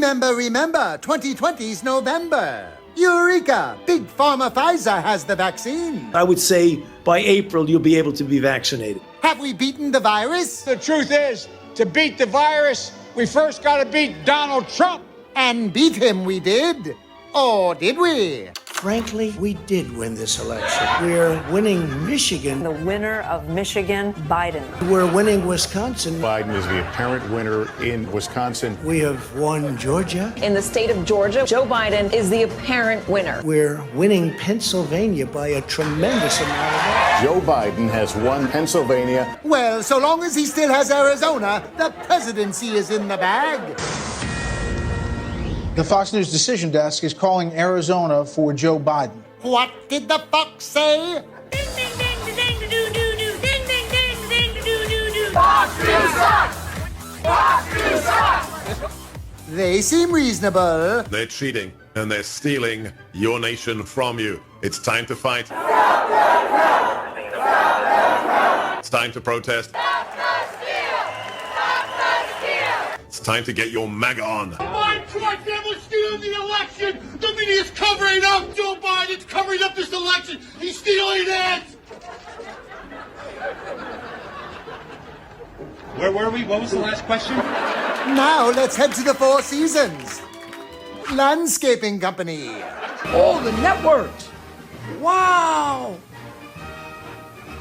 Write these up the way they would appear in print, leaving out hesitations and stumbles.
Remember, 2020's November. Eureka! Big Pharma Pfizer has the vaccine. I would say by April, you'll be able to be vaccinated. Have we beaten the virus? The truth is, to beat the virus, we first got to beat Donald Trump. And beat him we did. Or did we? Frankly, we did win this election. We're winning Michigan. The winner of Michigan, Biden. We're winning Wisconsin. Biden is the apparent winner in Wisconsin. We have won Georgia. In the state of Georgia, Joe Biden is the apparent winner. We're winning Pennsylvania by a tremendous amount. Joe Biden has won Pennsylvania. Well, so long as he still has Arizona, the presidency is in the bag. The Fox News Decision Desk is calling Arizona for Joe Biden. What did the fox say? They seem reasonable. They're cheating and they're stealing your nation from you. It's time to fight. It's time to protest. It's time to get your MAGA on. We're stealing the election. The media's covering up. Joe Biden's covering up this election. He's stealing it. Where were we? What was the last question? Now let's head to the Four Seasons Landscaping Company. All the networks. Wow.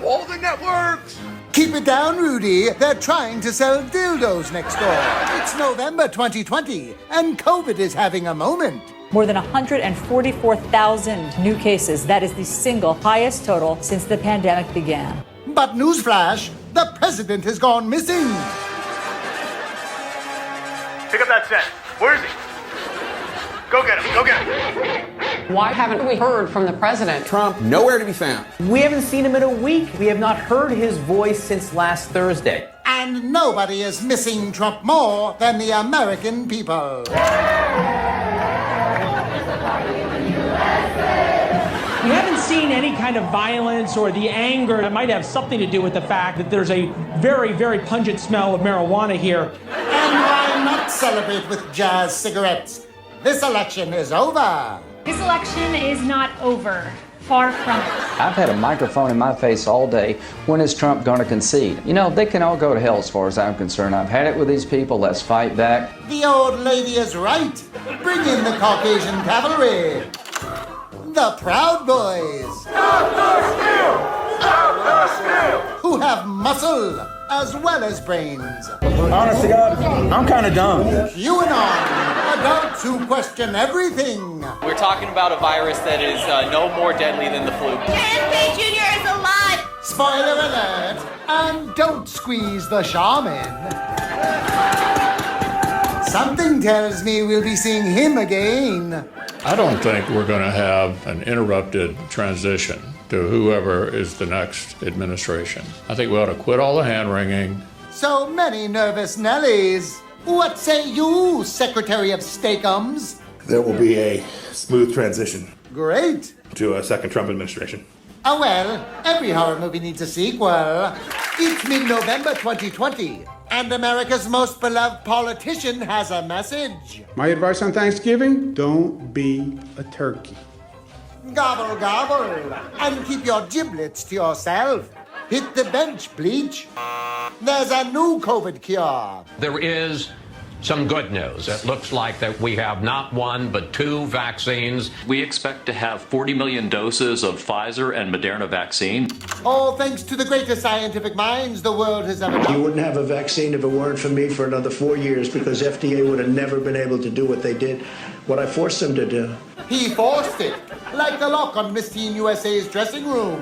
All the networks. Keep it down, Rudy. They're trying to sell dildos next door. It's November 2020, and COVID is having a moment. More than 144,000 new cases. That is the single highest total since the pandemic began. But newsflash, the president has gone missing. Pick up that set. Where is he? Go get him. Go get him. Why haven't we heard from the president? Trump, nowhere to be found. We haven't seen him in a week. We have not heard his voice since last Thursday. And nobody is missing Trump more than the American people. We haven't seen any kind of violence or the anger. It might have something to do with the fact that there's a very, very pungent smell of marijuana here. And why not celebrate with jazz cigarettes? This election is over. This election is not over. Far from it. I've had a microphone in my face all day. When is Trump going to concede? You know, they can all go to hell as far as I'm concerned. I've had it with these people. Let's fight back. The old lady is right. Bring in the Caucasian cavalry. The Proud Boys. Stop the steal! Stop the steal! Who have muscle as well as brains. Honest to God, I'm kind of dumb. QAnon, adults who question everything. We're talking about a virus that is no more deadly than the flu. KFK Jr. is alive! Spoiler alert, and don't squeeze the shaman. Something tells me we'll be seeing him again. I don't think we're going to have an interrupted transition to whoever is the next administration. I think we ought to quit all the hand-wringing. So many nervous Nellies. What say you, Secretary of Steakums? There will be a smooth transition. Great. To a second Trump administration. Oh well, every horror movie needs a sequel. It's mid-November 2020, and America's most beloved politician has a message. My advice on Thanksgiving, don't be a turkey. Gobble, gobble, and keep your giblets to yourself. Hit the bench, Bleach. There's a new COVID cure. There is some good news. It looks like that we have not one, but two vaccines. We expect to have 40 million doses of Pfizer and Moderna vaccine. All thanks to the greatest scientific minds the world has ever known. You wouldn't have a vaccine if it weren't for me for another 4 years because FDA would have never been able to do what they did, what I forced them to do. He forced it, like the lock on Miss Teen USA's dressing room.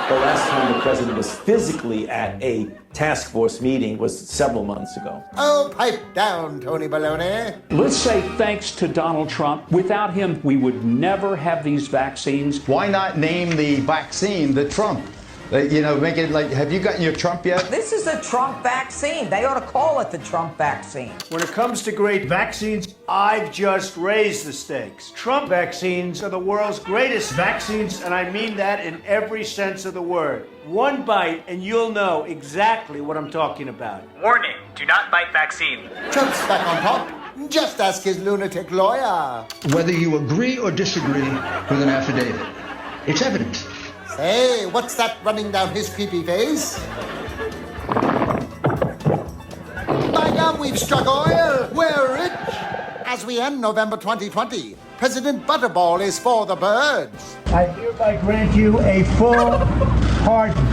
The last time the president was physically at a task force meeting was several months ago. Oh, pipe down, Tony Baloney. Let's say thanks to Donald Trump. Without him, we would never have these vaccines. Why not name the vaccine the Trump? You know, make it like, have you gotten your Trump yet? This is the Trump vaccine. They ought to call it the Trump vaccine. When it comes to great vaccines, I've just raised the stakes. Trump vaccines are the world's greatest vaccines, and I mean that in every sense of the word. One bite, and you'll know exactly what I'm talking about. Warning, do not bite vaccine. Trump's back on top. Just ask his lunatic lawyer. Whether you agree or disagree with an affidavit, it's evidence. Hey, what's that running down his creepy face? By gum, we've struck oil. We're rich. As we end November 2020, President Butterball is for the birds. I hereby grant you a full pardon.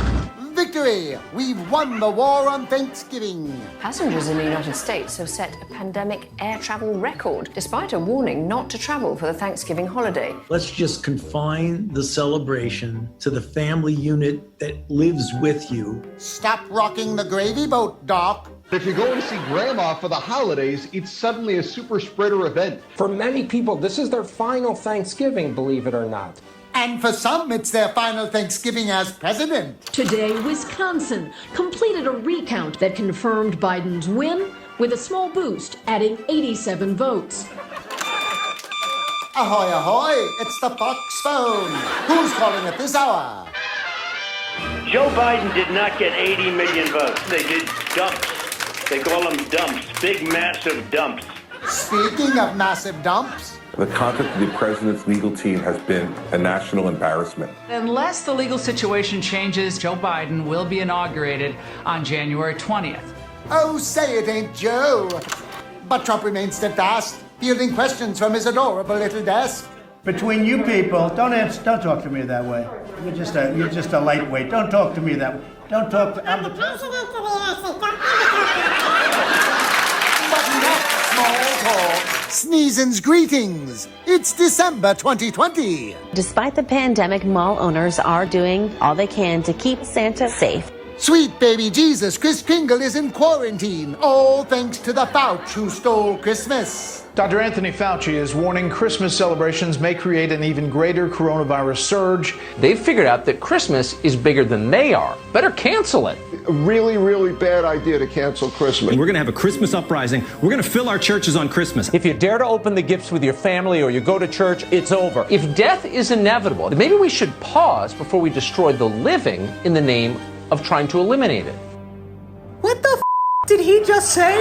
Victory! We've won the war on Thanksgiving. Passengers in the United States have set a pandemic air travel record, despite a warning not to travel for the Thanksgiving holiday. Let's just confine the celebration to the family unit that lives with you. Stop rocking the gravy boat, Doc. If you go to see Grandma for the holidays, it's suddenly a super spreader event. For many people, this is their final Thanksgiving, believe it or not. And for some, it's their final Thanksgiving as president. Today, Wisconsin completed a recount that confirmed Biden's win with a small boost, adding 87 votes. Ahoy, ahoy! It's the Fox phone. Who's calling at this hour? Joe Biden did not get 80 million votes. They did dumps. They call them dumps. Big, massive dumps. Speaking of massive dumps, The conduct of the president's legal team has been a national embarrassment. Unless the legal situation changes, Joe Biden will be inaugurated on January 20th. Oh, say it ain't Joe. But Trump remains steadfast, fielding questions from his adorable little desk. Between you people, don't talk to me that way. You're just a lightweight. Don't talk to me that way. Don't talk to. I'm the president of the United States. But not small talk. Sneezin's greetings. It's December 2020. Despite the pandemic, mall owners are doing all they can to keep Santa safe. Sweet baby Jesus, Kris Kringle is in quarantine, all thanks to the Fauci who stole Christmas. Dr. Anthony Fauci is warning Christmas celebrations may create an even greater coronavirus surge. They've figured out that Christmas is bigger than they are. Better cancel it. A really, really bad idea to cancel Christmas. And we're going to have a Christmas uprising. We're going to fill our churches on Christmas. If you dare to open the gifts with your family or you go to church, it's over. If death is inevitable, then maybe we should pause before we destroy the living in the name of trying to eliminate it. What the did he just say?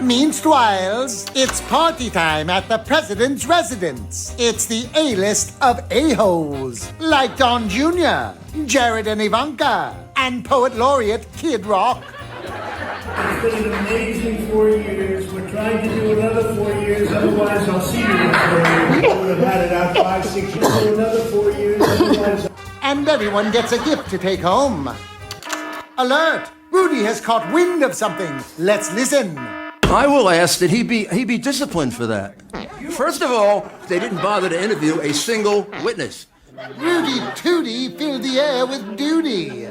Meanwhile, it's party time at the president's residence. It's the A-list of a-holes, like Don Jr., Jared and Ivanka, and poet laureate Kid Rock. It's been an amazing 4 years. We're trying to do another 4 years, otherwise I'll see you in 4 years. We would have had it out 5, 6 years. Do another 4 years, otherwise. And everyone gets a gift to take home. Alert! Rudy has caught wind of something. Let's listen. I will ask that he be disciplined for that. First of all, they didn't bother to interview a single witness. Rudy Tooty filled the air with duty.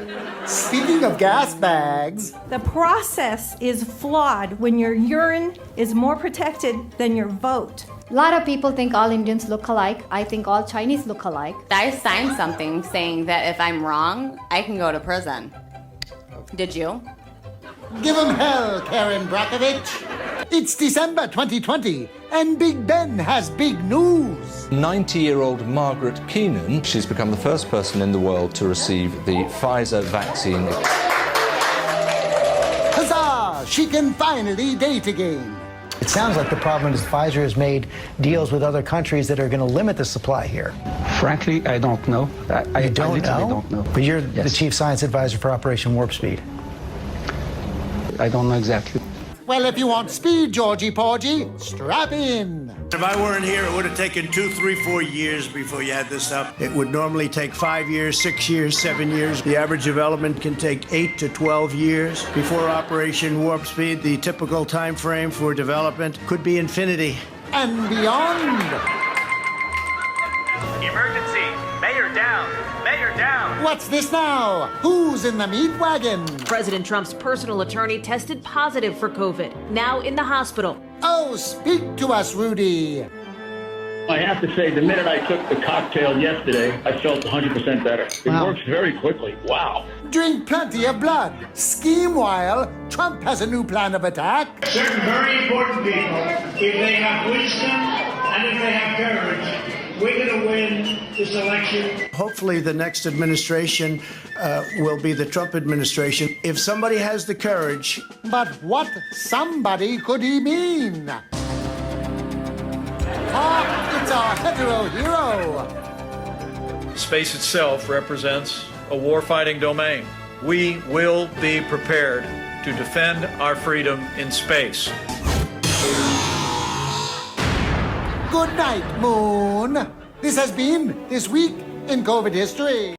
Speaking of gas bags, the process is flawed when your urine is more protected than your vote. A lot of people think all Indians look alike. I think all Chinese look alike. I signed something saying that if I'm wrong, I can go to prison. Did you? Give him hell, Karen Brockovich. It's December 2020, and Big Ben has big news. 90-year-old Margaret Keenan, she's become the first person in the world to receive the Pfizer vaccine. Huzzah! She can finally date again. It sounds like the problem is Pfizer has made deals with other countries that are going to limit the supply here. Frankly, I don't know. I don't know? But you're Yes. the chief science advisor for Operation Warp Speed. I don't know exactly. Well, if you want speed, Georgie Porgy, strap in. If I weren't here, it would have taken 2, 3, 4 years before you had this up. It would normally take 5 years, 6 years, 7 years. The average development can take 8 to 12 years. Before Operation Warp Speed, the typical time frame for development could be infinity. And beyond. Emergency! Mayor down! Mayor down! What's this now? Who's in the meat wagon? President Trump's personal attorney tested positive for COVID, now in the hospital. Oh, speak to us, Rudy. I have to say, the minute I took the cocktail yesterday, I felt 100% better. It works very quickly. Wow. Drink plenty of blood. Scheme while Trump has a new plan of attack. Certain very important people, if they have wisdom and if they have courage, We're going to win this election. Hopefully, the next administration will be the Trump administration. If somebody has the courage. But what somebody could he mean? Ah, it's our hetero hero. Space itself represents a war-fighting domain. We will be prepared to defend our freedom in space. Good night, Moon. This has been This Week in COVID History.